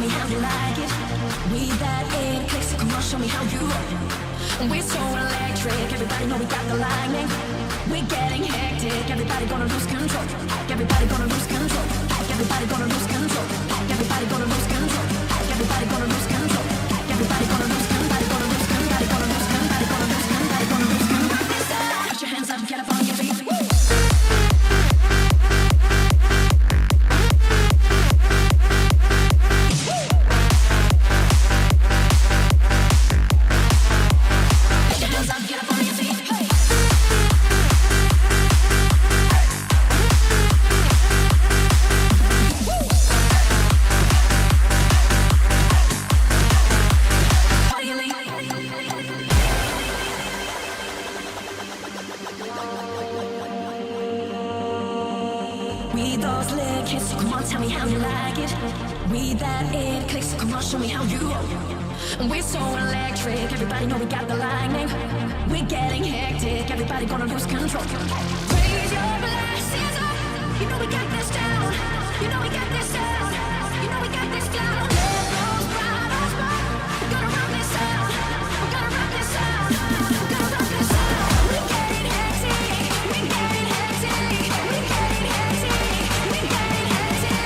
me how you like it. We that it clicks, come on, show me how you roll. We're so electric, everybody know we got the lightning. We're getting hectic, everybody gonna lose control. Everybody gonna lose control. Everybody gonna lose control. Everybody gonna lose control. Everybody gonna lose control. Everybody gonna lose control. Everybody gonna lose control. Everybody gonna lose control. Everybody gonna lose control. Everybody gonna lose control. Put your hands up, get up on your feet. We those little kids, come on, tell me how you like it. We that it clicks, come on, show me how you roll. We're so electric, everybody know we got the lightning. We're getting hectic, everybody gonna lose control. Raise your glasses up, you know we got this down. You know we got this down. You know we got this down. Let those bottles pop. We're gonna rock this out. We're gonna rock this out. We're gonna rock this out. We're getting hectic. We're getting hectic. We're getting hectic. We're getting hectic.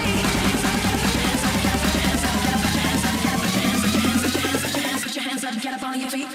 Put your hands up, get up on your feet.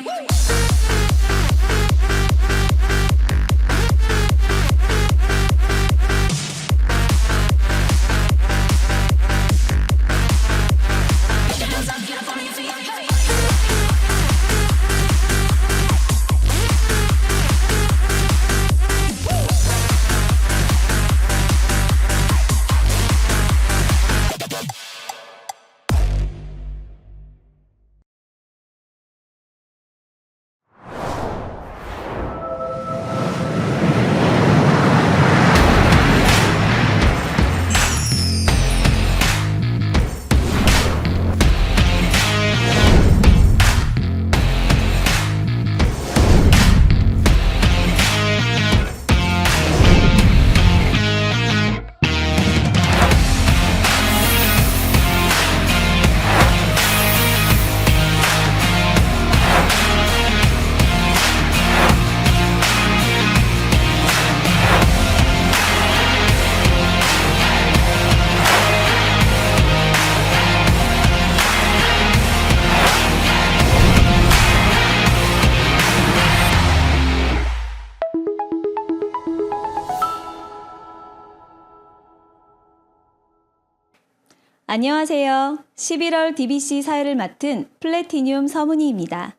안녕하세요. 11월 DBC 사회를 맡은 플래티늄 서문희입니다.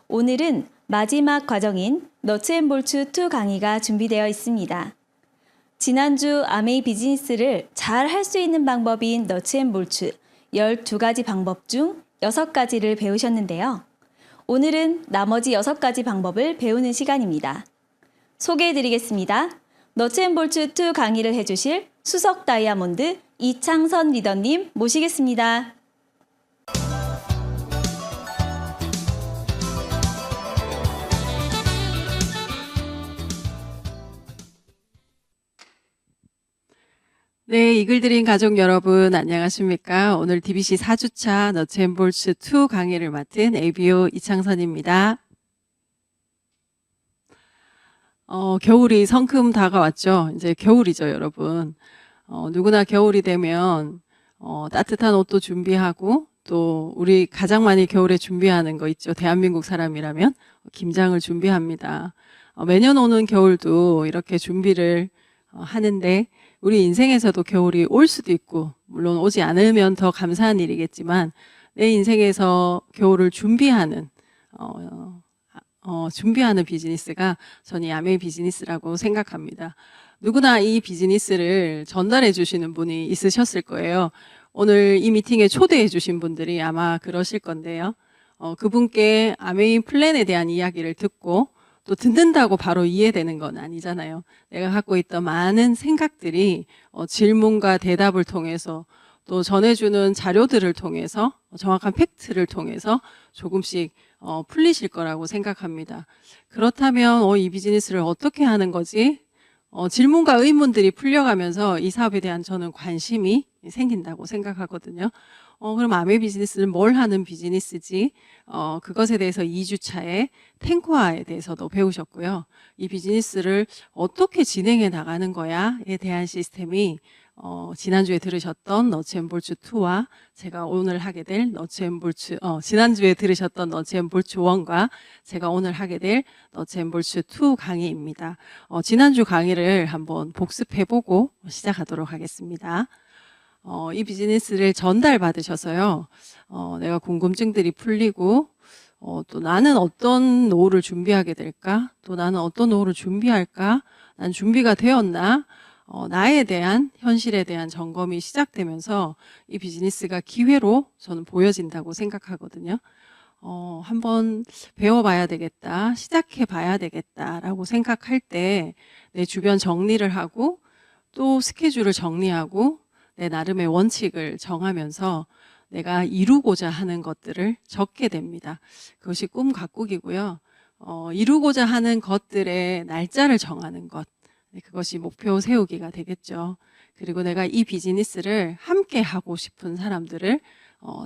오늘은 마지막 과정인 너츠앤볼츠 2 강의가 준비되어 있습니다. 지난주 아메이 비즈니스를 잘 할 수 있는 방법인 너츠앤볼츠 12가지 방법 중 6가지를 배우셨는데요. 오늘은 나머지 6가지 방법을 배우는 시간입니다. 소개해드리겠습니다. 너츠앤볼츠 2 강의를 해주실 수석 다이아몬드 이창선 리더님 모시겠습니다. 네, 이글드림 가족 여러분 안녕하십니까? 오늘 DBC 4주차 너츠앤볼츠 2 강의를 맡은 ABO 이창선입니다. 겨울이 성큼 다가왔죠. 이제 겨울이죠, 여러분. 누구나 겨울이 되면 따뜻한 옷도 준비하고 또 우리 가장 많이 겨울에 준비하는 거 있죠. 대한민국 사람이라면 김장을 준비합니다. 매년 오는 겨울도 이렇게 준비를 하는데 우리 인생에서도 겨울이 올 수도 있고 물론 오지 않으면 더 감사한 일이겠지만 내 인생에서 겨울을 준비하는 비즈니스가 저는 아메이 비즈니스라고 생각합니다. 누구나 이 비즈니스를 전달해 주시는 분이 있으셨을 거예요. 오늘 이 미팅에 초대해 주신 분들이 아마 그러실 건데요. 그분께 아메이 플랜에 대한 이야기를 듣고 또 듣는다고 바로 이해되는 건 아니잖아요. 내가 갖고 있던 많은 생각들이 질문과 대답을 통해서 또 전해주는 자료들을 통해서 정확한 팩트를 통해서 조금씩 풀리실 거라고 생각합니다. 그렇다면 이 비즈니스를 어떻게 하는 거지? 질문과 의문들이 풀려가면서 이 사업에 대한 저는 관심이 생긴다고 생각하거든요. 그럼 아메 비즈니스는 뭘 하는 비즈니스지? 그것에 대해서 2주차에 탱코아에 대해서도 배우셨고요. 이 비즈니스를 어떻게 진행해 나가는 거야에 대한 시스템이 지난주에 들으셨던 너츠앤볼츠 2와 제가 오늘 하게 될 너츠앤볼츠 지난주에 들으셨던 너츠앤볼츠 1과 제가 오늘 하게 될 너츠앤볼츠 2 강의입니다. 지난주 강의를 한번 복습해보고 시작하도록 하겠습니다. 이 비즈니스를 전달받으셔서요. 내가 궁금증들이 풀리고 또 나는 어떤 노후를 준비하게 될까? 또 나는 어떤 노후를 준비할까? 난 준비가 되었나? 나에 대한 현실에 대한 점검이 시작되면서 이 비즈니스가 기회로 저는 보여진다고 생각하거든요. 한번 배워봐야 되겠다, 시작해봐야 되겠다라고 생각할 때 내 주변 정리를 하고 또 스케줄을 정리하고 내 나름의 원칙을 정하면서 내가 이루고자 하는 것들을 적게 됩니다. 그것이 꿈 가꾸기고요. 이루고자 하는 것들의 날짜를 정하는 것. 그것이 목표 세우기가 되겠죠. 그리고 내가 이 비즈니스를 함께 하고 싶은 사람들을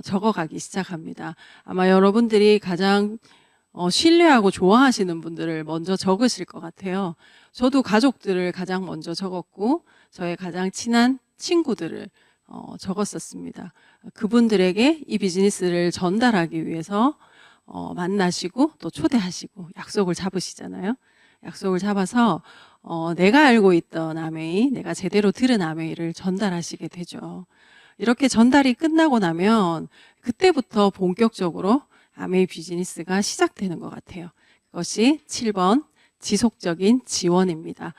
적어가기 시작합니다. 아마 여러분들이 가장 신뢰하고 좋아하시는 분들을 먼저 적으실 것 같아요. 저도 가족들을 가장 먼저 적었고 저의 가장 친한 친구들을 적었었습니다. 그분들에게 이 비즈니스를 전달하기 위해서 만나시고 또 초대하시고 약속을 잡으시잖아요. 약속을 잡아서 내가 알고 있던 아메이, 내가 제대로 들은 아메이를 전달하시게 되죠. 이렇게 전달이 끝나고 나면 그때부터 본격적으로 아메이 비즈니스가 시작되는 것 같아요. 그것이 7번 지속적인 지원입니다.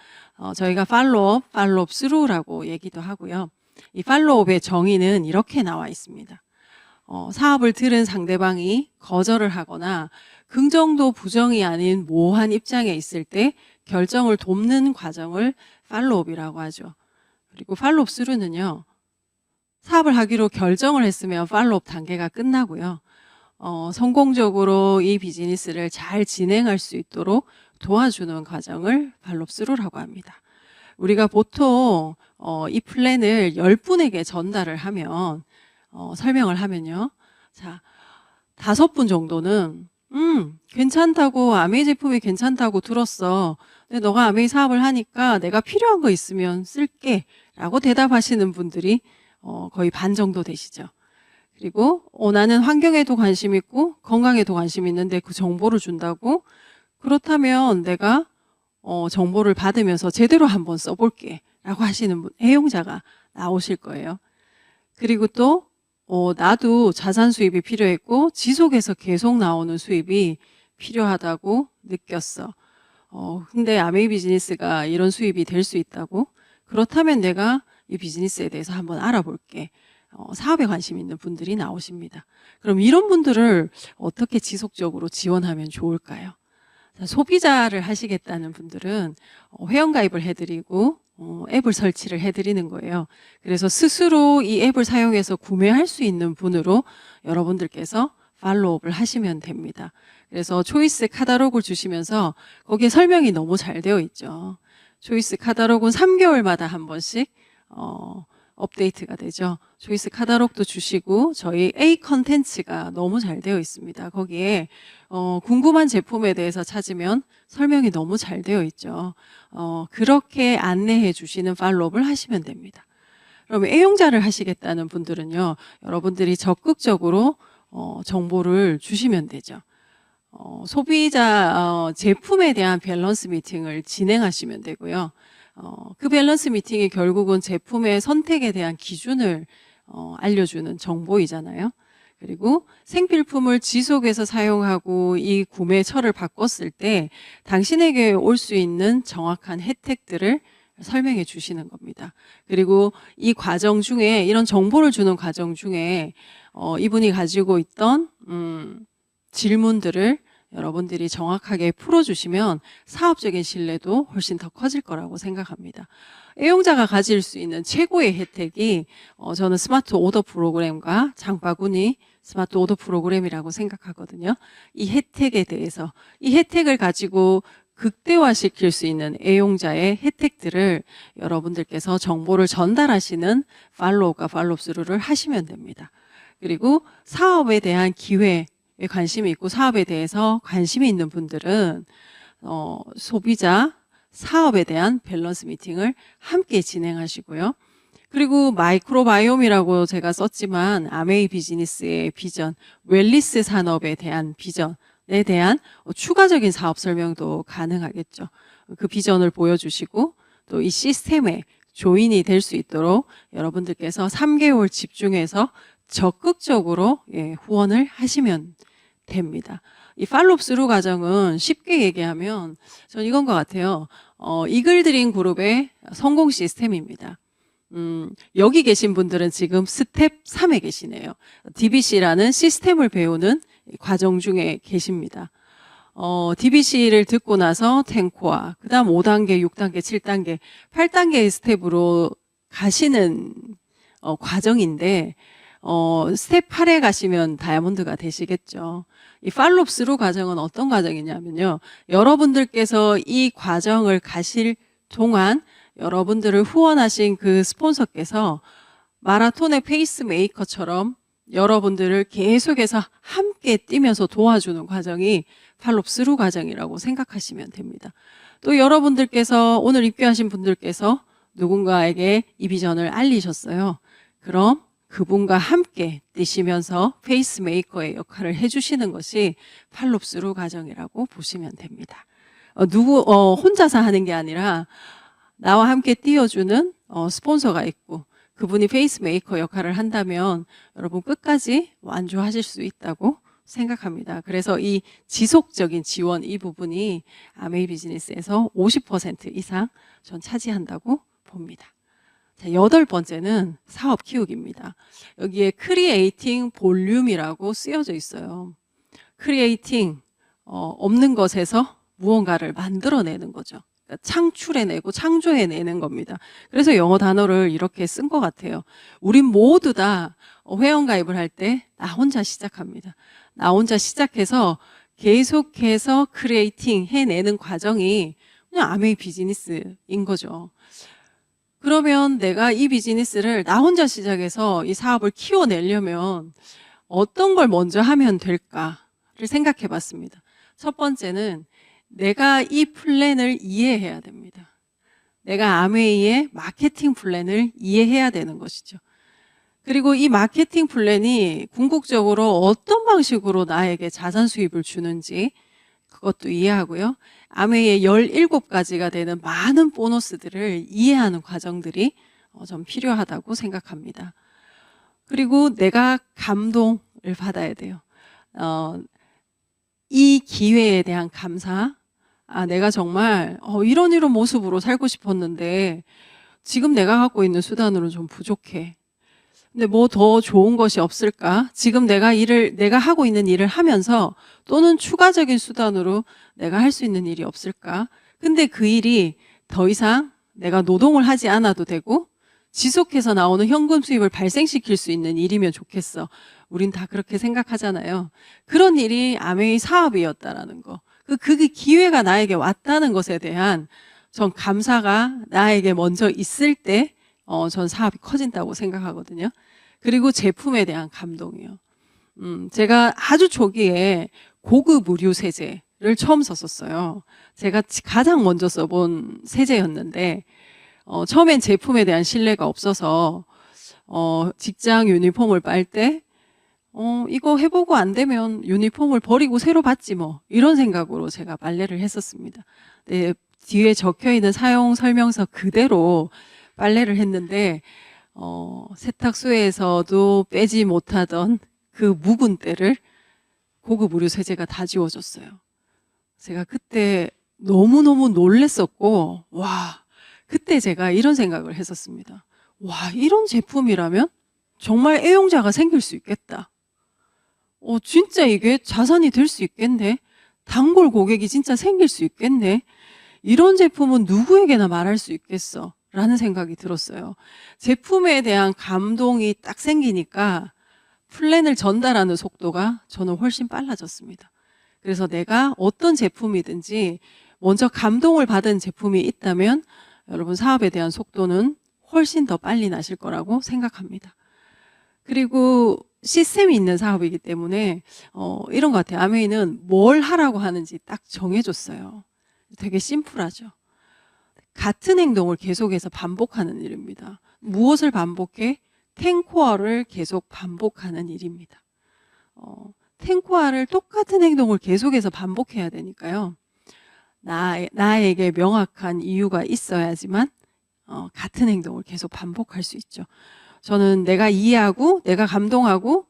저희가 팔로업 스루라고 얘기도 하고요. 이 팔로업의 정의는 이렇게 나와 있습니다. 사업을 들은 상대방이 거절을 하거나 긍정도 부정이 아닌 모호한 입장에 있을 때 결정을 돕는 과정을 팔로업이라고 하죠. 그리고 팔로업 스루는요. 사업을 하기로 결정을 했으면 팔로업 단계가 끝나고요. 성공적으로 이 비즈니스를 잘 진행할 수 있도록 도와주는 과정을 팔로업 스루라고 합니다. 우리가 보통 이 플랜을 10분에게 전달을 하면 설명을 하면요. 자, 5분 정도는 괜찮다고 아메이 제품이 괜찮다고 들었어. 근데 너가 아메이 사업을 하니까 내가 필요한 거 있으면 쓸게 라고 대답하시는 분들이 거의 반 정도 되시죠. 그리고 나는 환경에도 관심 있고 건강에도 관심 있는데 그 정보를 준다고? 그렇다면 내가 정보를 받으면서 제대로 한번 써볼게 라고 하시는 분, 애용자가 나오실 거예요. 그리고 또 나도 자산 수입이 필요했고 지속해서 계속 나오는 수입이 필요하다고 느꼈어. 근데 아메이 비즈니스가 이런 수입이 될 수 있다고? 그렇다면 내가 이 비즈니스에 대해서 한번 알아볼게. 사업에 관심 있는 분들이 나오십니다. 그럼 이런 분들을 어떻게 지속적으로 지원하면 좋을까요? 소비자를 하시겠다는 분들은 회원가입을 해드리고 앱을 설치를 해드리는 거예요. 그래서 스스로 이 앱을 사용해서 구매할 수 있는 분으로 여러분들께서 팔로우업을 하시면 됩니다. 그래서 초이스 카탈로그를 주시면서 거기에 설명이 너무 잘 되어 있죠. 초이스 카탈로그는 3개월마다 한 번씩 업데이트가 되죠. 초이스 카탈로그도 주시고 저희 A 컨텐츠가 너무 잘 되어 있습니다. 거기에 궁금한 제품에 대해서 찾으면 설명이 너무 잘 되어 있죠. 그렇게 안내해 주시는 팔로우업을 하시면 됩니다. 그럼 애용자를 하시겠다는 분들은요. 여러분들이 적극적으로 정보를 주시면 되죠. 소비자 제품에 대한 밸런스 미팅을 진행하시면 되고요. 그 밸런스 미팅이 결국은 제품의 선택에 대한 기준을 알려주는 정보이잖아요. 그리고 생필품을 지속해서 사용하고 이 구매처를 바꿨을 때 당신에게 올 수 있는 정확한 혜택들을 설명해 주시는 겁니다. 그리고 이 과정 중에 이런 정보를 주는 과정 중에 이분이 가지고 있던 질문들을 여러분들이 정확하게 풀어주시면 사업적인 신뢰도 훨씬 더 커질 거라고 생각합니다. 애용자가 가질 수 있는 최고의 혜택이 저는 스마트 오더 프로그램과 장바구니 스마트 오더 프로그램이라고 생각하거든요. 이 혜택에 대해서 이 혜택을 가지고 극대화시킬 수 있는 애용자의 혜택들을 여러분들께서 정보를 전달하시는 팔로우가 팔로우스루를 하시면 됩니다. 그리고 사업에 대한 기회에 관심이 있고 사업에 대해서 관심이 있는 분들은 소비자, 사업에 대한 밸런스 미팅을 함께 진행하시고요. 그리고 마이크로바이옴이라고 제가 썼지만 아메이 비즈니스의 비전, 웰리스 산업에 대한 비전에 대한 추가적인 사업 설명도 가능하겠죠. 그 비전을 보여주시고 또 이 시스템에 조인이 될 수 있도록 여러분들께서 3개월 집중해서 적극적으로 후원을 하시면 됩니다. 이 팔로우스루 과정은 쉽게 얘기하면 전 이건 것 같아요. 이글드림 그룹의 성공 시스템입니다. 여기 계신 분들은 지금 스텝 3에 계시네요. DBC라는 시스템을 배우는 과정 중에 계십니다. DBC를 듣고 나서 탱코아, 그 다음 5단계, 6단계, 7단계, 8단계의 스텝으로 가시는 과정인데 스텝 8에 가시면 다이아몬드가 되시겠죠. 이 팔로우스루 과정은 어떤 과정이냐면요. 여러분들께서 이 과정을 가실 동안 여러분들을 후원하신 그 스폰서께서 마라톤의 페이스메이커처럼 여러분들을 계속해서 함께 뛰면서 도와주는 과정이 팔로우스루 과정이라고 생각하시면 됩니다. 또 여러분들께서 오늘 입교하신 분들께서 누군가에게 이 비전을 알리셨어요. 그럼 그분과 함께 뛰시면서 페이스메이커의 역할을 해주시는 것이 팔로우스루 과정이라고 보시면 됩니다. 혼자서 하는 게 아니라 나와 함께 뛰어주는 스폰서가 있고 그분이 페이스메이커 역할을 한다면 여러분 끝까지 완주하실 수 있다고 생각합니다. 그래서 이 지속적인 지원 이 부분이 아메이 비즈니스에서 50% 이상 전 차지한다고 봅니다. 자, 8번째는 사업 키우기입니다. 여기에 크리에이팅 볼륨이라고 쓰여져 있어요. 크리에이팅, 없는 것에서 무언가를 만들어내는 거죠. 그러니까 창출해내고 창조해내는 겁니다. 그래서 영어 단어를 이렇게 쓴 것 같아요. 우린 모두 다 회원가입을 할 때 나 혼자 시작합니다. 나 혼자 시작해서 계속해서 크리에이팅 해내는 과정이 그냥 아메이 비즈니스인 거죠. 그러면 내가 이 비즈니스를 나 혼자 시작해서 이 사업을 키워내려면 어떤 걸 먼저 하면 될까를 생각해 봤습니다. 첫 번째는 내가 이 플랜을 이해해야 됩니다. 내가 아메이의 마케팅 플랜을 이해해야 되는 것이죠. 그리고 이 마케팅 플랜이 궁극적으로 어떤 방식으로 나에게 자산 수입을 주는지 그것도 이해하고요. 아메이의 17가지가 되는 많은 보너스들을 이해하는 과정들이 좀 필요하다고 생각합니다. 그리고 내가 감동을 받아야 돼요. 이 기회에 대한 감사. 내가 정말 이런 모습으로 살고 싶었는데 지금 내가 갖고 있는 수단으로는 좀 부족해. 근데 뭐 더 좋은 것이 없을까? 지금 내가 하고 있는 일을 하면서 또는 추가적인 수단으로 내가 할 수 있는 일이 없을까? 근데 그 일이 더 이상 내가 노동을 하지 않아도 되고 지속해서 나오는 현금 수입을 발생시킬 수 있는 일이면 좋겠어. 우린 다 그렇게 생각하잖아요. 그런 일이 아메이 사업이었다라는 거. 그 기회가 나에게 왔다는 것에 대한 전 감사가 나에게 먼저 있을 때 전 사업이 커진다고 생각하거든요. 그리고 제품에 대한 감동이요. 제가 아주 초기에 고급 의류 세제를 처음 썼었어요. 제가 가장 먼저 써본 세제였는데 처음엔 제품에 대한 신뢰가 없어서 직장 유니폼을 빨 때 이거 해보고 안 되면 유니폼을 버리고 새로 받지 뭐 이런 생각으로 제가 빨래를 했었습니다. 네, 뒤에 적혀있는 사용 설명서 그대로 빨래를 했는데 세탁소에서도 빼지 못하던 그 묵은 때를 고급 의류 세제가 다 지워줬어요. 제가 그때 너무너무 놀랬었고 그때 제가 이런 생각을 했었습니다. 이런 제품이라면 정말 애용자가 생길 수 있겠다. 진짜 이게 자산이 될 수 있겠네. 단골 고객이 진짜 생길 수 있겠네. 이런 제품은 누구에게나 말할 수 있겠어. 라는 생각이 들었어요. 제품에 대한 감동이 딱 생기니까 플랜을 전달하는 속도가 저는 훨씬 빨라졌습니다. 그래서 내가 어떤 제품이든지 먼저 감동을 받은 제품이 있다면 여러분 사업에 대한 속도는 훨씬 더 빨리 나실 거라고 생각합니다. 그리고 시스템이 있는 사업이기 때문에 이런 것 같아요. 아메이는 뭘 하라고 하는지 딱 정해줬어요. 되게 심플하죠. 같은 행동을 계속해서 반복하는 일입니다. 무엇을 반복해? 탱코어를 계속 반복하는 일입니다. 탱코어를 똑같은 행동을 계속해서 반복해야 되니까요. 나에게 명확한 이유가 있어야지만 같은 행동을 계속 반복할 수 있죠. 저는 내가 이해하고 내가 감동하고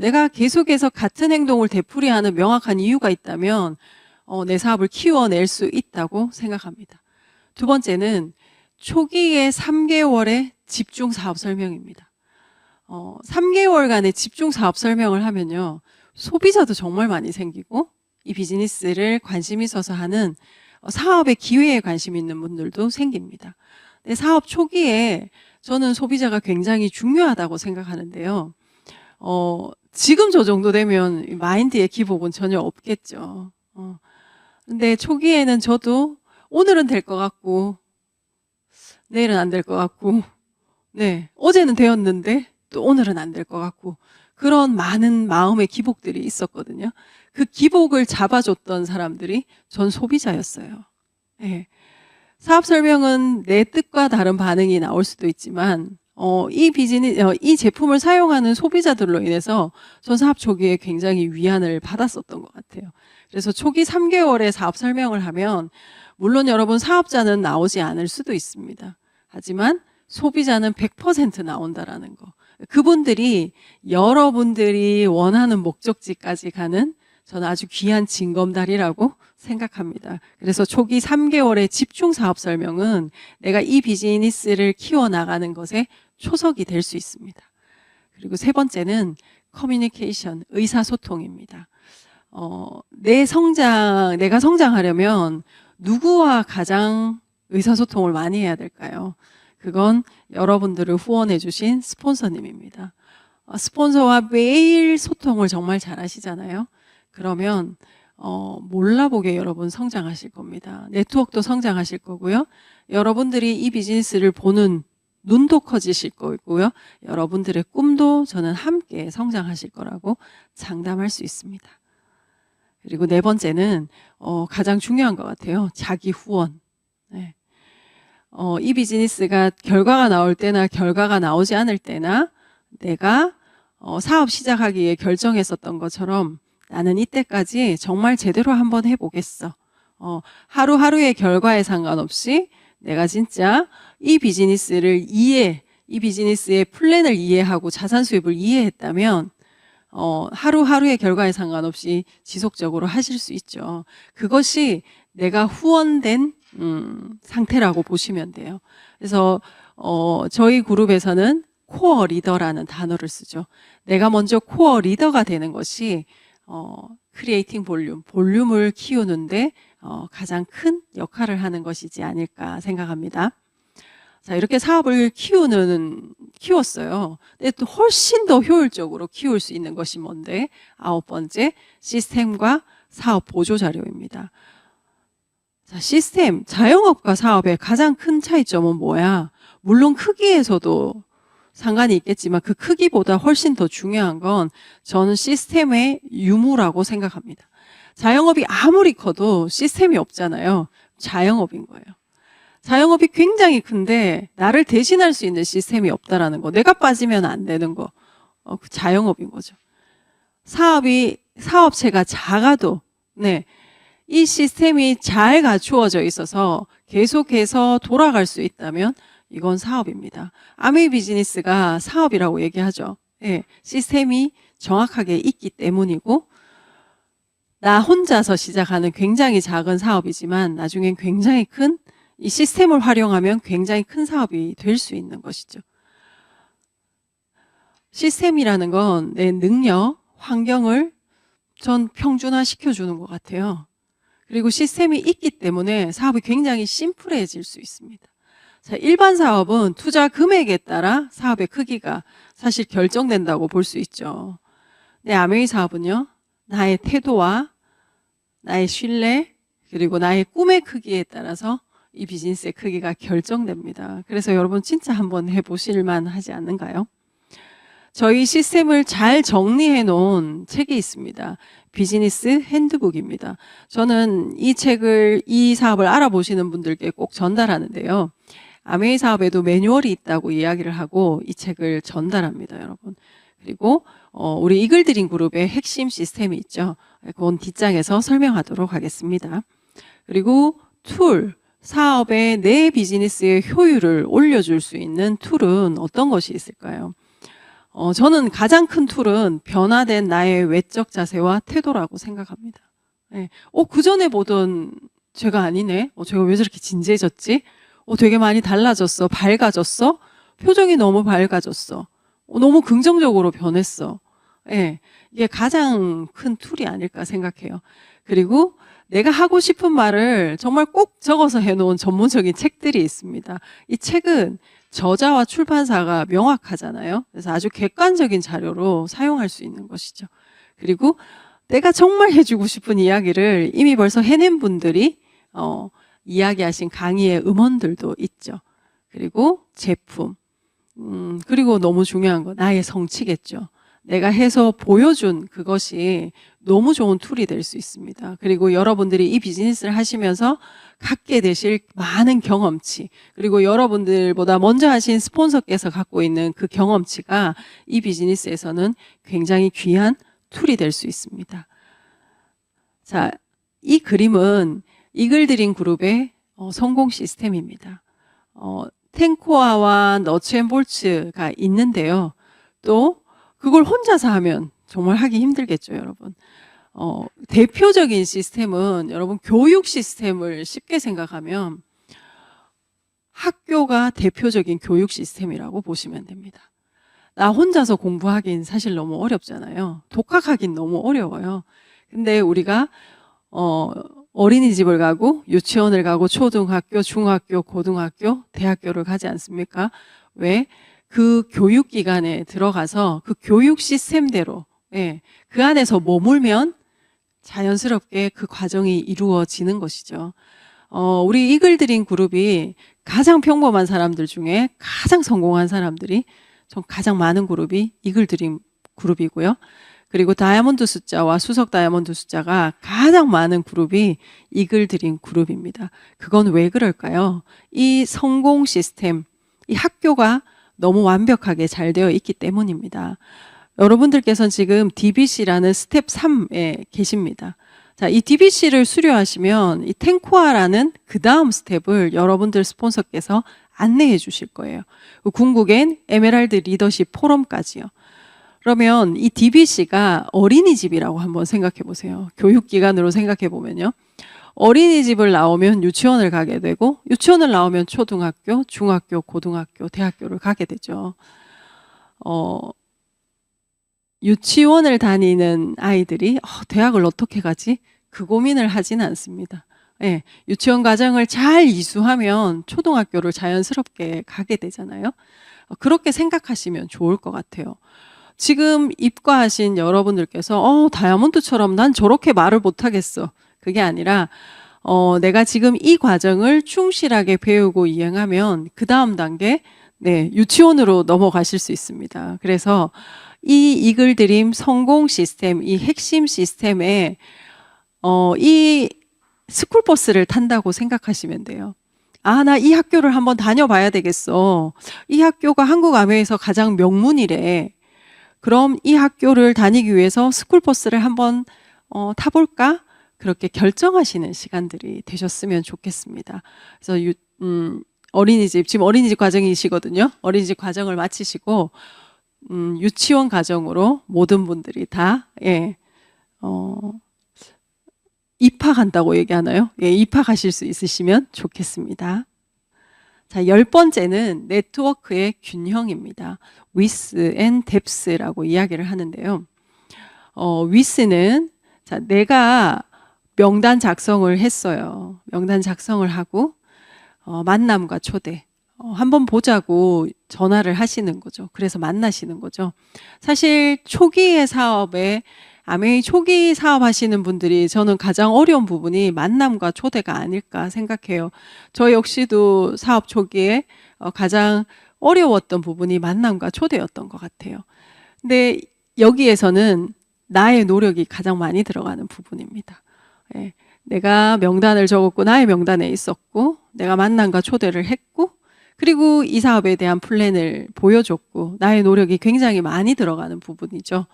내가 계속해서 같은 행동을 되풀이하는 명확한 이유가 있다면 내 사업을 키워낼 수 있다고 생각합니다. 두 번째는 초기의 3개월의 집중 사업 설명입니다. 3개월간의 집중 사업 설명을 하면요. 소비자도 정말 많이 생기고 이 비즈니스를 관심 있어서 하는 사업의 기회에 관심 있는 분들도 생깁니다. 근데 사업 초기에 저는 소비자가 굉장히 중요하다고 생각하는데요. 지금 저 정도 되면 마인드의 기복은 전혀 없겠죠. 근데 초기에는 저도 오늘은 될 것 같고 내일은 안 될 것 같고 네 어제는 되었는데 또 오늘은 안 될 것 같고 그런 많은 마음의 기복들이 있었거든요. 그 기복을 잡아줬던 사람들이 전 소비자였어요. 네. 사업 설명은 내 뜻과 다른 반응이 나올 수도 있지만 이 제품을 사용하는 소비자들로 인해서 전 사업 초기에 굉장히 위안을 받았었던 것 같아요. 그래서 초기 3개월의 사업 설명을 하면 물론 여러분 사업자는 나오지 않을 수도 있습니다. 하지만 소비자는 100% 나온다라는 거. 그분들이 여러분들이 원하는 목적지까지 가는 저는 아주 귀한 징검다리라고 생각합니다. 그래서 초기 3개월의 집중 사업 설명은 내가 이 비즈니스를 키워나가는 것에 초석이 될 수 있습니다. 그리고 세 번째는 커뮤니케이션, 의사소통입니다. 내가 성장하려면 누구와 가장 의사소통을 많이 해야 될까요? 그건 여러분들을 후원해 주신 스폰서님입니다. 스폰서와 매일 소통을 정말 잘 하시잖아요. 그러면 몰라보게 여러분 성장하실 겁니다. 네트워크도 성장하실 거고요. 여러분들이 이 비즈니스를 보는 눈도 커지실 거고요. 여러분들의 꿈도 저는 함께 성장하실 거라고 장담할 수 있습니다. 그리고 네 번째는 가장 중요한 것 같아요. 자기 후원. 네. 이 비즈니스가 결과가 나올 때나 결과가 나오지 않을 때나 내가 사업 시작하기에 결정했었던 것처럼 나는 이때까지 정말 제대로 한번 해보겠어. 하루하루의 결과에 상관없이 내가 진짜 이 비즈니스를 이 비즈니스의 플랜을 이해하고 자산 수입을 이해했다면 하루하루의 결과에 상관없이 지속적으로 하실 수 있죠. 그것이 내가 후원된 상태라고 보시면 돼요. 그래서 저희 그룹에서는 코어 리더라는 단어를 쓰죠. 내가 먼저 코어 리더가 되는 것이 크리에이팅 볼륨을 키우는데 가장 큰 역할을 하는 것이지 않을까 생각합니다. 자, 이렇게 사업을 키웠어요. 근데 또 훨씬 더 효율적으로 키울 수 있는 것이 뭔데? 9번째, 시스템과 사업 보조 자료입니다. 자, 시스템, 자영업과 사업의 가장 큰 차이점은 뭐야? 물론 크기에서도 상관이 있겠지만 그 크기보다 훨씬 더 중요한 건 저는 시스템의 유무라고 생각합니다. 자영업이 아무리 커도 시스템이 없잖아요. 자영업인 거예요. 자영업이 굉장히 큰데 나를 대신할 수 있는 시스템이 없다라는 거. 내가 빠지면 안 되는 거. 그 자영업인 거죠. 사업체가 작아도 네. 이 시스템이 잘 갖추어져 있어서 계속해서 돌아갈 수 있다면 이건 사업입니다. 아메이 비즈니스가 사업이라고 얘기하죠. 네. 시스템이 정확하게 있기 때문이고 나 혼자서 시작하는 굉장히 작은 사업이지만 나중엔 굉장히 큰 이 시스템을 활용하면 굉장히 큰 사업이 될 수 있는 것이죠. 시스템이라는 건 내 능력, 환경을 전 평준화시켜주는 것 같아요. 그리고 시스템이 있기 때문에 사업이 굉장히 심플해질 수 있습니다. 자, 일반 사업은 투자 금액에 따라 사업의 크기가 사실 결정된다고 볼 수 있죠. 근데 아메이 사업은요, 나의 태도와 나의 신뢰, 그리고 나의 꿈의 크기에 따라서 이 비즈니스의 크기가 결정됩니다. 그래서 여러분 진짜 한번 해보실 만하지 않는가요? 저희 시스템을 잘 정리해 놓은 책이 있습니다. 비즈니스 핸드북입니다. 저는 이 책을, 이 사업을 알아보시는 분들께 꼭 전달하는데요. 아메이 사업에도 매뉴얼이 있다고 이야기를 하고 이 책을 전달합니다, 여러분. 그리고 우리 이글드림 그룹의 핵심 시스템이 있죠. 그건 뒷장에서 설명하도록 하겠습니다. 그리고 툴, 사업의 내 비즈니스의 효율을 올려줄 수 있는 툴은 어떤 것이 있을까요? 저는 가장 큰 툴은 변화된 나의 외적 자세와 태도라고 생각합니다. 네. 그 전에 보던 제가 아니네? 제가 왜 저렇게 진지해졌지? 되게 많이 달라졌어. 밝아졌어. 표정이 너무 밝아졌어. 너무 긍정적으로 변했어. 네. 이게 가장 큰 툴이 아닐까 생각해요. 그리고 내가 하고 싶은 말을 정말 꼭 적어서 해놓은 전문적인 책들이 있습니다. 이 책은 저자와 출판사가 명확하잖아요. 그래서 아주 객관적인 자료로 사용할 수 있는 것이죠. 그리고 내가 정말 해주고 싶은 이야기를 이미 벌써 해낸 분들이 이야기하신 강의의 음원들도 있죠. 그리고 제품, 그리고 너무 중요한 거 나의 성취겠죠. 내가 해서 보여준 그것이 너무 좋은 툴이 될 수 있습니다. 그리고 여러분들이 이 비즈니스를 하시면서 갖게 되실 많은 경험치, 그리고 여러분들보다 먼저 하신 스폰서께서 갖고 있는 그 경험치가 이 비즈니스에서는 굉장히 귀한 툴이 될 수 있습니다. 자, 이 그림은 이글드림 그룹의 성공 시스템입니다. 텐코아와 너츠앤볼츠가 있는데요. 또 그걸 혼자서 하면 정말 하기 힘들겠죠, 여러분. 대표적인 시스템은 여러분 교육 시스템을 쉽게 생각하면 학교가 대표적인 교육 시스템이라고 보시면 됩니다. 나 혼자서 공부하긴 사실 너무 어렵잖아요. 독학하긴 너무 어려워요. 근데 우리가 어린이집을 가고 유치원을 가고 초등학교, 중학교, 고등학교, 대학교를 가지 않습니까? 왜? 그 교육기관에 들어가서 그 교육 시스템대로 그 안에서 머물면 자연스럽게 그 과정이 이루어지는 것이죠. 우리 이글드림 그룹이 가장 평범한 사람들 중에 가장 성공한 사람들이 전 가장 많은 그룹이 이글드림 그룹이고요. 그리고 다이아몬드 숫자와 수석 다이아몬드 숫자가 가장 많은 그룹이 이글드림 그룹입니다. 그건 왜 그럴까요? 이 성공 시스템, 이 학교가 너무 완벽하게 잘 되어 있기 때문입니다. 여러분들께서는 지금 DBC라는 스텝 3에 계십니다. 자, 이 DBC를 수료하시면 이 텐코아라는 그 다음 스텝을 여러분들 스폰서께서 안내해 주실 거예요. 궁극엔 에메랄드 리더십 포럼까지요. 그러면 이 DBC가 어린이집이라고 한번 생각해 보세요. 교육기관으로 생각해 보면요. 어린이집을 나오면 유치원을 가게 되고 유치원을 나오면 초등학교, 중학교, 고등학교, 대학교를 가게 되죠. 유치원을 다니는 아이들이 대학을 어떻게 가지? 그 고민을 하지는 않습니다. 네, 유치원 과정을 잘 이수하면 초등학교를 자연스럽게 가게 되잖아요. 그렇게 생각하시면 좋을 것 같아요. 지금 입과하신 여러분들께서 다이아몬드처럼 난 저렇게 말을 못하겠어. 그게 아니라 내가 지금 이 과정을 충실하게 배우고 이행하면 그 다음 단계 유치원으로 넘어가실 수 있습니다. 그래서 이 이글드림 성공 시스템, 이 핵심 시스템에 이 스쿨버스를 탄다고 생각하시면 돼요. 나 이 학교를 한번 다녀봐야 되겠어. 이 학교가 한국 아메에서 가장 명문이래. 그럼 이 학교를 다니기 위해서 스쿨버스를 한번 타볼까? 그렇게 결정하시는 시간들이 되셨으면 좋겠습니다. 그래서 어린이집, 지금 어린이집 과정이시거든요. 어린이집 과정을 마치시고 유치원 과정으로 모든 분들이 다 입학한다고 얘기하나요? 입학하실 수 있으시면 좋겠습니다. 자, 10번째는 네트워크의 균형입니다. width and depth라고 이야기를 하는데요. width는 자, 내가 명단 작성을 했어요. 명단 작성을 하고 만남과 초대 한번 보자고 전화를 하시는 거죠. 그래서 만나시는 거죠. 사실 초기의 사업에 아메이 초기 사업하시는 분들이 저는 가장 어려운 부분이 만남과 초대가 아닐까 생각해요. 저 역시도 사업 초기에 가장 어려웠던 부분이 만남과 초대였던 것 같아요. 근데 여기에서는 나의 노력이 가장 많이 들어가는 부분입니다. 예, 내가 명단을 적었고 나의 명단에 있었고 내가 만남과 초대를 했고 그리고 이 사업에 대한 플랜을 보여줬고 나의 노력이 굉장히 많이 들어가는 부분이죠.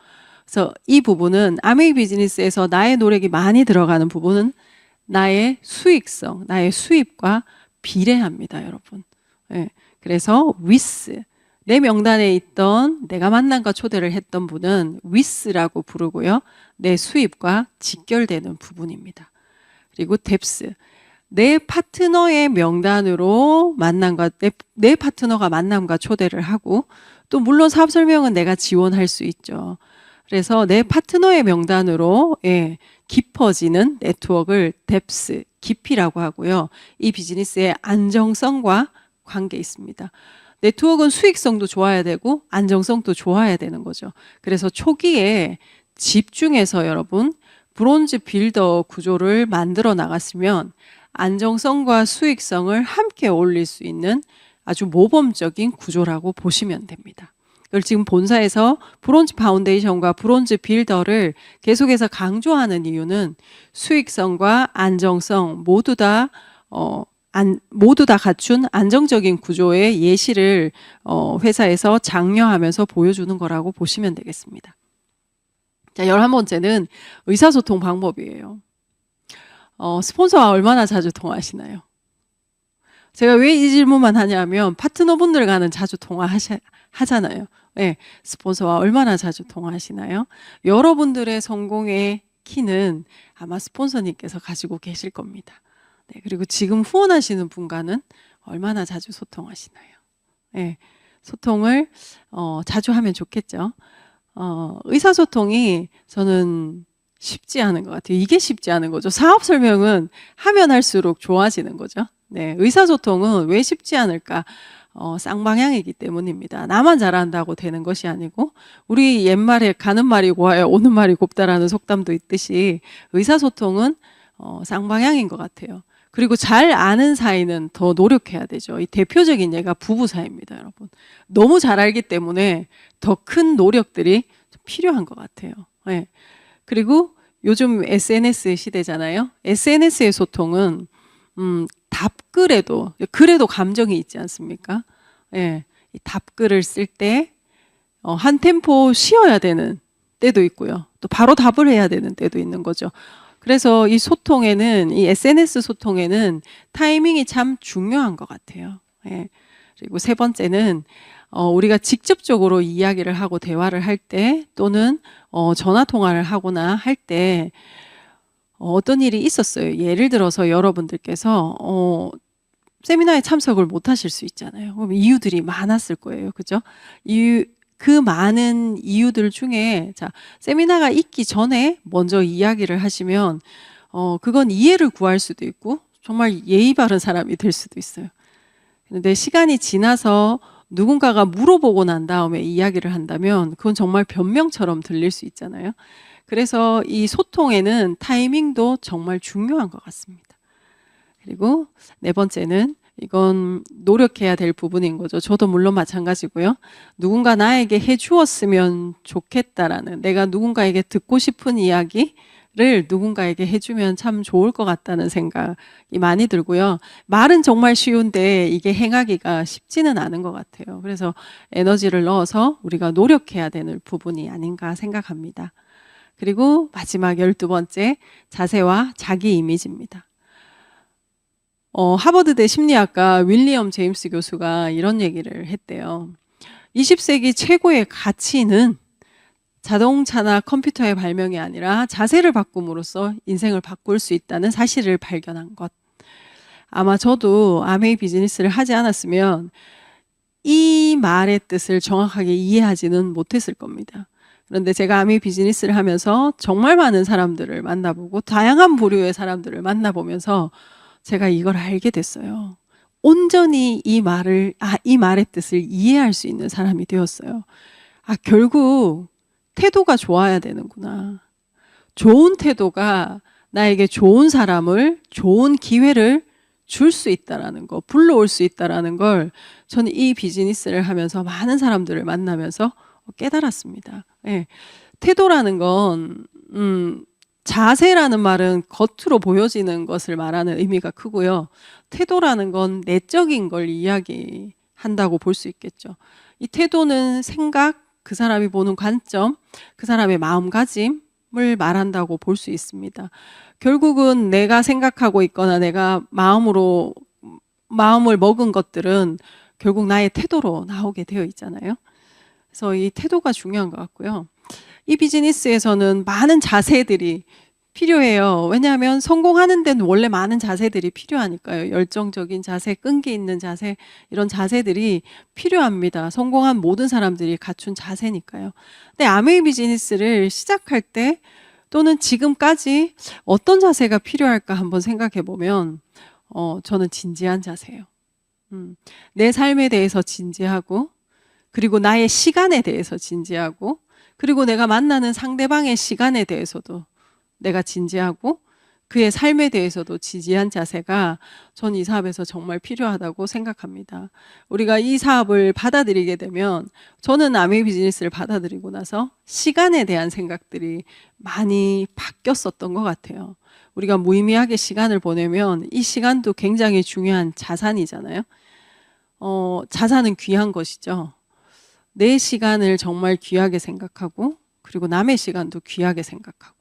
그래서 이 부분은 아메이 비즈니스에서 나의 노력이 많이 들어가는 부분은 나의 수익성, 나의 수입과 비례합니다, 여러분. 예, 그래서 with, 내 명단에 있던 내가 만남과 초대를 했던 분은 with라고 부르고요. 내 수입과 직결되는 부분입니다. 그리고 depth, 내 파트너의 명단으로 만남과 내 파트너가 만남과 초대를 하고 또 물론 사업 설명은 내가 지원할 수 있죠. 그래서 내 파트너의 명단으로 깊어지는 네트워크를 depth, 깊이라고 하고요. 이 비즈니스의 안정성과 관계 있습니다. 네트워크는 수익성도 좋아야 되고 안정성도 좋아야 되는 거죠. 그래서 초기에 집중해서 여러분 브론즈 빌더 구조를 만들어 나갔으면 안정성과 수익성을 함께 올릴 수 있는 아주 모범적인 구조라고 보시면 됩니다. 그걸 지금 본사에서 브론즈 파운데이션과 브론즈 빌더를 계속해서 강조하는 이유는 수익성과 안정성 모두 다 갖춘 안정적인 구조의 예시를 회사에서 장려하면서 보여주는 거라고 보시면 되겠습니다. 자, 11번째는 의사소통 방법이에요. 스폰서와 얼마나 자주 통화하시나요? 제가 왜 이 질문만 하냐면 파트너분들과는 자주 통화하잖아요. 네, 스폰서와 얼마나 자주 통화하시나요? 여러분들의 성공의 키는 아마 스폰서님께서 가지고 계실 겁니다. 네, 그리고 지금 후원하시는 분과는 얼마나 자주 소통하시나요? 네, 소통을 자주 하면 좋겠죠. 의사소통이 저는 쉽지 않은 것 같아요. 이게 쉽지 않은 거죠. 사업 설명은 하면 할수록 좋아지는 거죠. 네, 의사소통은 왜 쉽지 않을까? 쌍방향이기 때문입니다. 나만 잘한다고 되는 것이 아니고 우리 옛말에 가는 말이 고와야 오는 말이 곱다라는 속담도 있듯이 의사소통은 쌍방향인 것 같아요. 그리고 잘 아는 사이는 더 노력해야 되죠. 이 대표적인 예가 부부 사이입니다, 여러분. 너무 잘 알기 때문에 더 큰 노력들이 필요한 것 같아요. 네. 그리고 요즘 SNS 시대잖아요. SNS의 소통은 답글에도 그래도 감정이 있지 않습니까? 예, 이 답글을 쓸 때 한 템포 쉬어야 되는 때도 있고요. 또 바로 답을 해야 되는 때도 있는 거죠. 그래서 이 소통에는 이 SNS 소통에는 타이밍이 참 중요한 것 같아요. 예. 그리고 세 번째는 우리가 직접적으로 이야기를 하고 대화를 할 때 또는 전화 통화를 하거나 할 때 어떤 일이 있었어요. 예를 들어서 여러분들께서 세미나에 참석을 못 하실 수 있잖아요. 그럼 이유들이 많았을 거예요. 그죠? 그 많은 이유들 중에 자, 세미나가 있기 전에 먼저 이야기를 하시면 그건 이해를 구할 수도 있고 정말 예의 바른 사람이 될 수도 있어요. 그런데 시간이 지나서 누군가가 물어보고 난 다음에 이야기를 한다면 그건 정말 변명처럼 들릴 수 있잖아요. 그래서 이 소통에는 타이밍도 정말 중요한 것 같습니다. 그리고 네 번째는 이건 노력해야 될 부분인 거죠. 저도 물론 마찬가지고요. 누군가 나에게 해주었으면 좋겠다라는 내가 누군가에게 듣고 싶은 이야기를 누군가에게 해주면 참 좋을 것 같다는 생각이 많이 들고요. 말은 정말 쉬운데 이게 행하기가 쉽지는 않은 것 같아요. 그래서 에너지를 넣어서 우리가 노력해야 되는 부분이 아닌가 생각합니다. 그리고 마지막 12번째 자세와 자기 이미지입니다. 하버드대 심리학과 윌리엄 제임스 교수가 이런 얘기를 했대요. 20세기 최고의 가치는 자동차나 컴퓨터의 발명이 아니라 자세를 바꿈으로써 인생을 바꿀 수 있다는 사실을 발견한 것. 아마 저도 아메이 비즈니스를 하지 않았으면 이 말의 뜻을 정확하게 이해하지는 못했을 겁니다. 그런데 제가 아메이 비즈니스를 하면서 정말 많은 사람들을 만나보고 다양한 부류의 사람들을 만나보면서 제가 이걸 알게 됐어요. 온전히 이 말의 뜻을 이해할 수 있는 사람이 되었어요. 결국 태도가 좋아야 되는구나. 좋은 태도가 나에게 좋은 사람을, 좋은 기회를 줄 수 있다라는 거, 불러올 수 있다라는 걸 저는 이 비즈니스를 하면서 많은 사람들을 만나면서 깨달았습니다. 예. 태도라는 건 자세라는 말은 겉으로 보여지는 것을 말하는 의미가 크고요. 태도라는 건 내적인 걸 이야기한다고 볼 수 있겠죠. 이 태도는 생각, 그 사람이 보는 관점, 그 사람의 마음가짐을 말한다고 볼 수 있습니다. 결국은 내가 생각하고 있거나 내가 마음을 먹은 것들은 결국 나의 태도로 나오게 되어 있잖아요. 그래서 이 태도가 중요한 것 같고요. 이 비즈니스에서는 많은 자세들이 필요해요. 왜냐하면 성공하는 데는 원래 많은 자세들이 필요하니까요. 열정적인 자세, 끈기 있는 자세, 이런 자세들이 필요합니다. 성공한 모든 사람들이 갖춘 자세니까요. 근데 아메이 비즈니스를 시작할 때 또는 지금까지 어떤 자세가 필요할까 한번 생각해 보면 저는 진지한 자세예요. 내 삶에 대해서 진지하고, 그리고 나의 시간에 대해서 진지하고, 그리고 내가 만나는 상대방의 시간에 대해서도 내가 진지하고, 그의 삶에 대해서도 진지한 자세가 전 이 사업에서 정말 필요하다고 생각합니다. 우리가 이 사업을 받아들이게 되면, 저는 아메이 비즈니스를 받아들이고 나서 시간에 대한 생각들이 많이 바뀌었었던 것 같아요. 우리가 무의미하게 시간을 보내면 이 시간도 굉장히 중요한 자산이잖아요. 자산은 귀한 것이죠. 내 시간을 정말 귀하게 생각하고, 그리고 남의 시간도 귀하게 생각하고,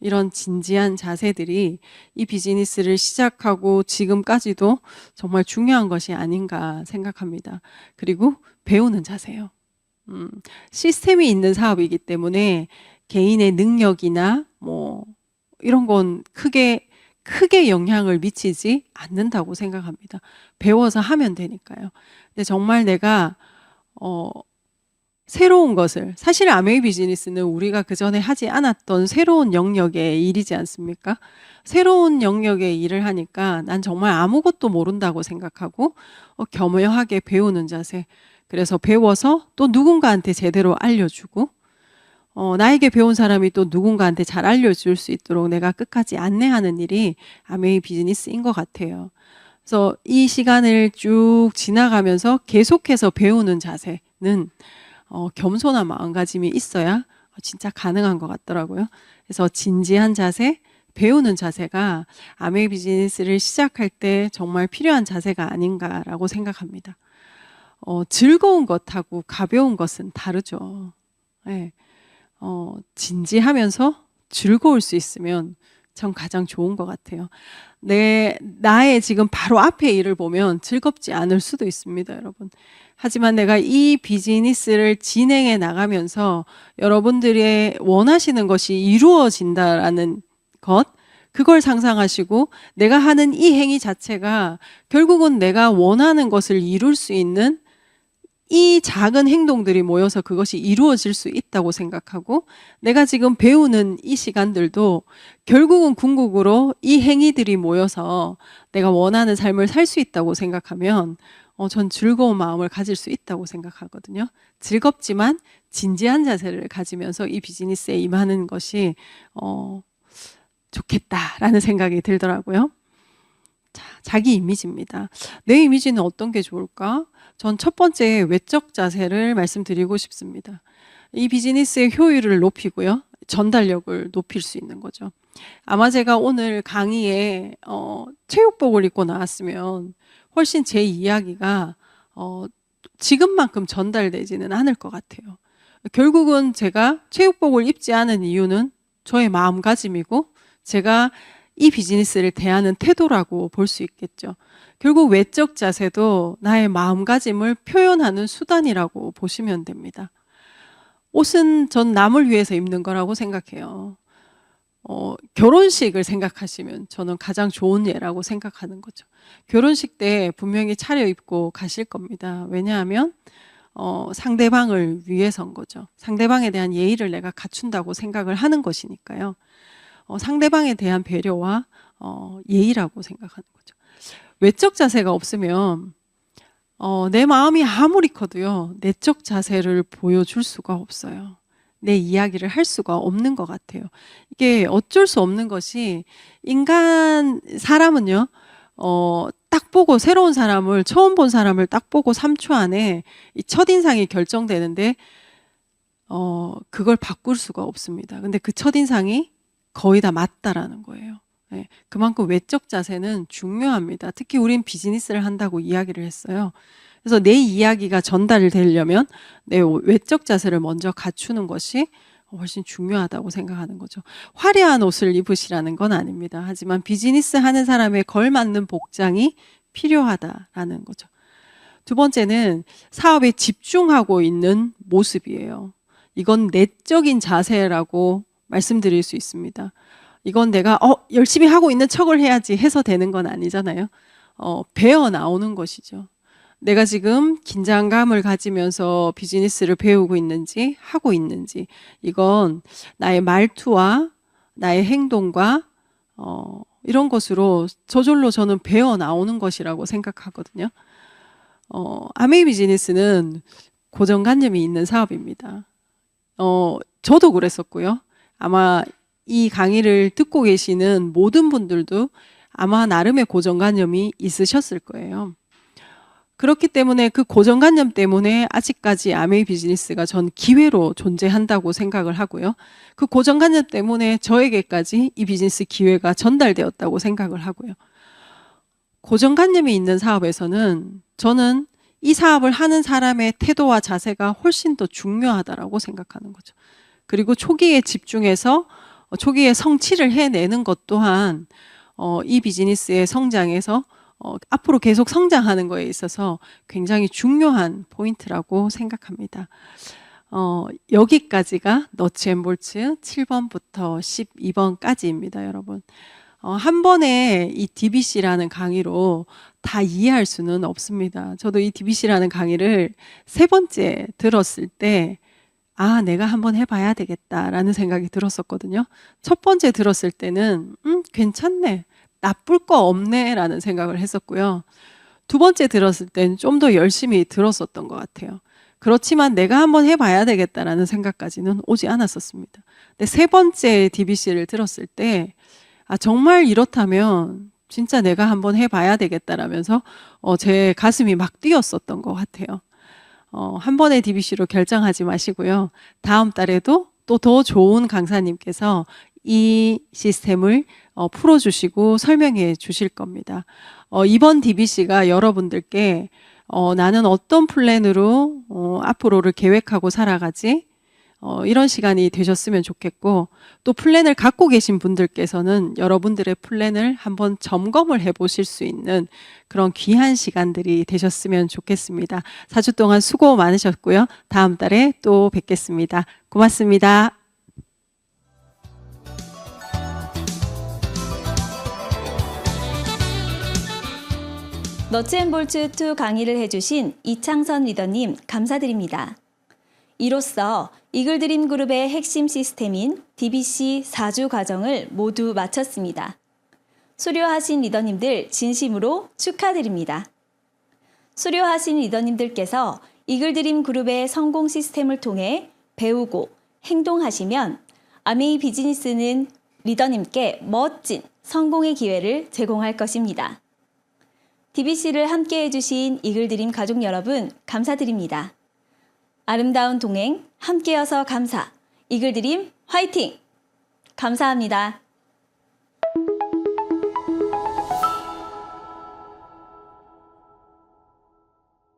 이런 진지한 자세들이 이 비즈니스를 시작하고 지금까지도 정말 중요한 것이 아닌가 생각합니다. 그리고 배우는 자세요. 시스템이 있는 사업이기 때문에 개인의 능력이나 뭐 이런 건 크게 영향을 미치지 않는다고 생각합니다. 배워서 하면 되니까요. 근데 정말 내가 새로운 것을, 사실 아메이 비즈니스는 우리가 그전에 하지 않았던 새로운 영역의 일이지 않습니까? 새로운 영역의 일을 하니까 난 정말 아무것도 모른다고 생각하고 겸허하게 배우는 자세. 그래서 배워서 또 누군가한테 제대로 알려주고, 나에게 배운 사람이 또 누군가한테 잘 알려줄 수 있도록 내가 끝까지 안내하는 일이 아메이 비즈니스인 것 같아요. 그래서 이 시간을 쭉 지나가면서 계속해서 배우는 자세는 겸손한 마음가짐이 있어야 진짜 가능한 것 같더라고요. 그래서 진지한 자세, 배우는 자세가 아메이 비즈니스를 시작할 때 정말 필요한 자세가 아닌가라고 생각합니다. 즐거운 것하고 가벼운 것은 다르죠. 네. 진지하면서 즐거울 수 있으면 전 가장 좋은 것 같아요. 나의 지금 바로 앞에 일을 보면 즐겁지 않을 수도 있습니다, 여러분. 하지만 내가 이 비즈니스를 진행해 나가면서 여러분들의 원하시는 것이 이루어진다라는 것, 그걸 상상하시고 내가 하는 이 행위 자체가 결국은 내가 원하는 것을 이룰 수 있는 이 작은 행동들이 모여서 그것이 이루어질 수 있다고 생각하고, 내가 지금 배우는 이 시간들도 결국은 궁극으로 이 행위들이 모여서 내가 원하는 삶을 살 수 있다고 생각하면 전 즐거운 마음을 가질 수 있다고 생각하거든요. 즐겁지만 진지한 자세를 가지면서 이 비즈니스에 임하는 것이 좋겠다라는 생각이 들더라고요. 자, 자기 이미지입니다. 내 이미지는 어떤 게 좋을까? 전 첫 번째 외적 자세를 말씀드리고 싶습니다. 이 비즈니스의 효율을 높이고요. 전달력을 높일 수 있는 거죠. 아마 제가 오늘 강의에 체육복을 입고 나왔으면 훨씬 제 이야기가 지금만큼 전달되지는 않을 것 같아요. 결국은 제가 체육복을 입지 않은 이유는 저의 마음가짐이고 제가 이 비즈니스를 대하는 태도라고 볼 수 있겠죠. 결국 외적 자세도 나의 마음가짐을 표현하는 수단이라고 보시면 됩니다. 옷은 전 남을 위해서 입는 거라고 생각해요. 결혼식을 생각하시면 저는 가장 좋은 예라고 생각하는 거죠. 결혼식 때 분명히 차려입고 가실 겁니다. 왜냐하면 상대방을 위해서인 거죠. 상대방에 대한 예의를 내가 갖춘다고 생각을 하는 것이니까요. 상대방에 대한 배려와 예의라고 생각하는 거죠. 외적 자세가 없으면 내 마음이 아무리 커도요, 내적 자세를 보여줄 수가 없어요. 내 이야기를 할 수가 없는 것 같아요. 이게 어쩔 수 없는 것이 사람은요, 딱 보고 새로운 사람을, 처음 본 사람을 딱 보고 3초 안에 이 첫인상이 결정되는데, 그걸 바꿀 수가 없습니다. 근데 그 첫인상이 거의 다 맞다라는 거예요. 네, 그만큼 외적 자세는 중요합니다. 특히 우린 비즈니스를 한다고 이야기를 했어요. 그래서 내 이야기가 전달되려면 내 외적 자세를 먼저 갖추는 것이 훨씬 중요하다고 생각하는 거죠. 화려한 옷을 입으시라는 건 아닙니다. 하지만 비즈니스 하는 사람에 걸맞는 복장이 필요하다라는 거죠. 두 번째는 사업에 집중하고 있는 모습이에요. 이건 내적인 자세라고 말씀드릴 수 있습니다. 이건 내가 열심히 하고 있는 척을 해야지 해서 되는 건 아니잖아요. 배어 나오는 것이죠. 내가 지금 긴장감을 가지면서 비즈니스를 배우고 있는지 하고 있는지, 이건 나의 말투와 나의 행동과 이런 것으로 저절로 저는 배어 나오는 것이라고 생각하거든요. 아메이 비즈니스는 고정관념이 있는 사업입니다. 저도 그랬었고요. 아마 이 강의를 듣고 계시는 모든 분들도 아마 나름의 고정관념이 있으셨을 거예요. 그렇기 때문에 그 고정관념 때문에 아직까지 아메이 비즈니스가 전 기회로 존재한다고 생각을 하고요. 그 고정관념 때문에 저에게까지 이 비즈니스 기회가 전달되었다고 생각을 하고요. 고정관념이 있는 사업에서는 저는 이 사업을 하는 사람의 태도와 자세가 훨씬 더 중요하다라고 생각하는 거죠. 그리고 초기에 집중해서 초기에 성취를 해내는 것 또한 이 비즈니스의 성장에서 앞으로 계속 성장하는 거에 있어서 굉장히 중요한 포인트라고 생각합니다. 여기까지가 너츠앤볼츠 7번부터 12번까지입니다, 여러분. 한 번에 이 DBC라는 강의로 다 이해할 수는 없습니다. 저도 이 DBC라는 강의를 3번째 들었을 때 내가 한번 해봐야 되겠다라는 생각이 들었었거든요. 첫 번째 들었을 때는 괜찮네, 나쁠 거 없네 라는 생각을 했었고요. 두 번째 들었을 때는 좀 더 열심히 들었었던 것 같아요. 그렇지만 내가 한번 해봐야 되겠다라는 생각까지는 오지 않았었습니다. 근데 3번째 DBC를 들었을 때 정말 이렇다면 진짜 내가 한번 해봐야 되겠다라면서 제 가슴이 막 뛰었었던 것 같아요. 한 번의 DBC로 결정하지 마시고요. 다음 달에도 또 더 좋은 강사님께서 이 시스템을 풀어주시고 설명해 주실 겁니다. 이번 DBC가 여러분들께 나는 어떤 플랜으로 앞으로를 계획하고 살아가지? 이런 시간이 되셨으면 좋겠고, 또 플랜을 갖고 계신 분들께서는 여러분들의 플랜을 한번 점검을 해보실 수 있는 그런 귀한 시간들이 되셨으면 좋겠습니다. 4주 동안 수고 많으셨고요. 다음 달에 또 뵙겠습니다. 고맙습니다. 너츠앤볼츠2 강의를 해주신 이창선 리더님 감사드립니다. 이로써 이글드림 그룹의 핵심 시스템인 DBC 4주 과정을 모두 마쳤습니다. 수료하신 리더님들 진심으로 축하드립니다. 수료하신 리더님들께서 이글드림 그룹의 성공 시스템을 통해 배우고 행동하시면 아메이 비즈니스는 리더님께 멋진 성공의 기회를 제공할 것입니다. DBC를 함께 해주신 이글드림 가족 여러분 감사드립니다. 아름다운 동행 함께여서 감사. 이글드림 화이팅! 감사합니다.